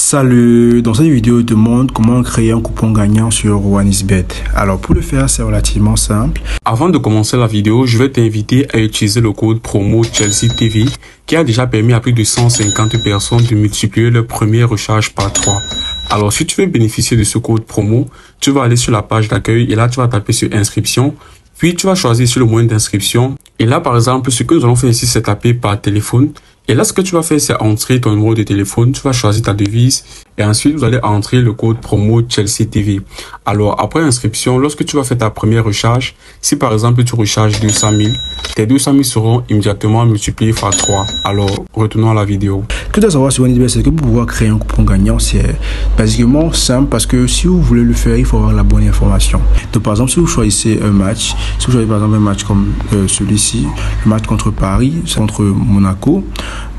Salut, dans cette vidéo, je te montre comment créer un coupon gagnant sur OneXBet. Alors pour le faire, c'est relativement simple. Avant de commencer la vidéo, je vais t'inviter à utiliser le code promo Chelsea TV qui a déjà permis à plus de 150 personnes de multiplier leur première recharge par 3. Alors si tu veux bénéficier de ce code promo, tu vas aller sur la page d'accueil et là tu vas taper sur inscription. Puis tu vas choisir sur le moyen d'inscription. Et là par exemple, ce que nous allons faire ici, c'est taper par téléphone. Et là, ce que tu vas faire, c'est entrer ton numéro de téléphone. Tu vas choisir ta devise. Et ensuite, vous allez entrer le code promo Chelsea TV. Alors, après inscription, lorsque tu vas faire ta première recharge, si par exemple, tu recharges 200 000, tes 200 000 seront immédiatement multipliés par 3. Alors, retournons à la vidéo. Ce que tu dois savoir sur OneXBet, c'est que pour pouvoir créer un coupon gagnant, c'est basiquement simple parce que si vous voulez le faire, il faut avoir la bonne information. Donc, par exemple, si vous choisissez un match, si vous choisissez par exemple un match comme celui-ci, le match contre Paris, contre Monaco,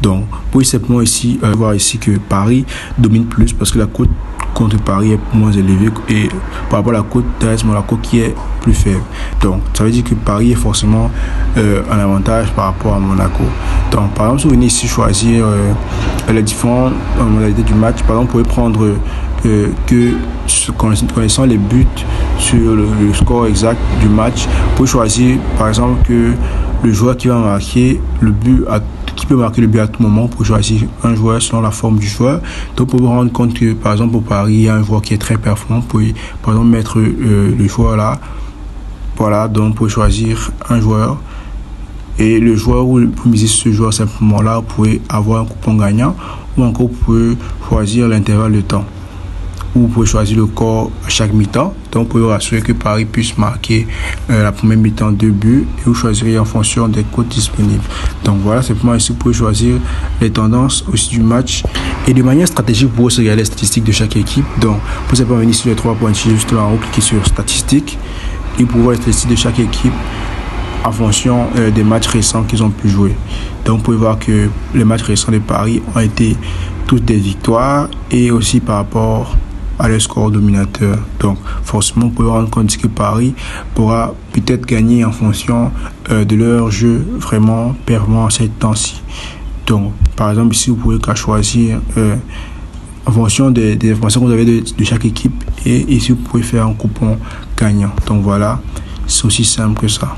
donc, pour simplement ici, voir ici que Paris domine plus parce que la cote contre Paris est moins élevée et par rapport à la cote d'AS Monaco qui est plus faible. Donc, ça veut dire que Paris est forcément un avantage par rapport à Monaco. Donc, par exemple, si vous venez ici choisir les différentes modalités du match, par exemple, vous pouvez prendre connaissant les buts sur le score exact du match, vous pouvez choisir par exemple que le joueur qui va marquer le but qui peut marquer le but à tout moment pour choisir un joueur selon la forme du joueur. Donc pour vous rendre compte que par exemple pour Paris il y a un joueur qui est très performant, vous pouvez par exemple mettre le joueur là, voilà, donc vous pouvez choisir un joueur et le joueur où vous misez ce joueur simplement là, vous pouvez avoir un coupon gagnant ou encore vous pouvez choisir l'intervalle de temps. Vous pouvez choisir le score à chaque mi-temps. Donc, vous pouvez vous assurer que Paris puisse marquer la première mi-temps 2 buts et vous choisirez en fonction des codes disponibles. Donc, voilà, simplement ici, vous pouvez choisir les tendances aussi du match. Et de manière stratégique, vous pouvez aussi regarder les statistiques de chaque équipe. Donc, vous pouvez venir sur les 3 points juste là en haut, cliquer sur statistiques et vous pouvez voir les statistiques de chaque équipe en fonction des matchs récents qu'ils ont pu jouer. Donc, vous pouvez voir que les matchs récents de Paris ont été tous des victoires et aussi par rapport à leur score dominateur. Donc forcément vous pouvez rendre compte que Paris pourra peut-être gagner en fonction de leur jeu vraiment performant à cette temps-ci. Donc par exemple ici vous pouvez choisir en fonction des informations que vous avez de chaque équipe et ici vous pouvez faire un coupon gagnant. Donc voilà, c'est aussi simple que ça.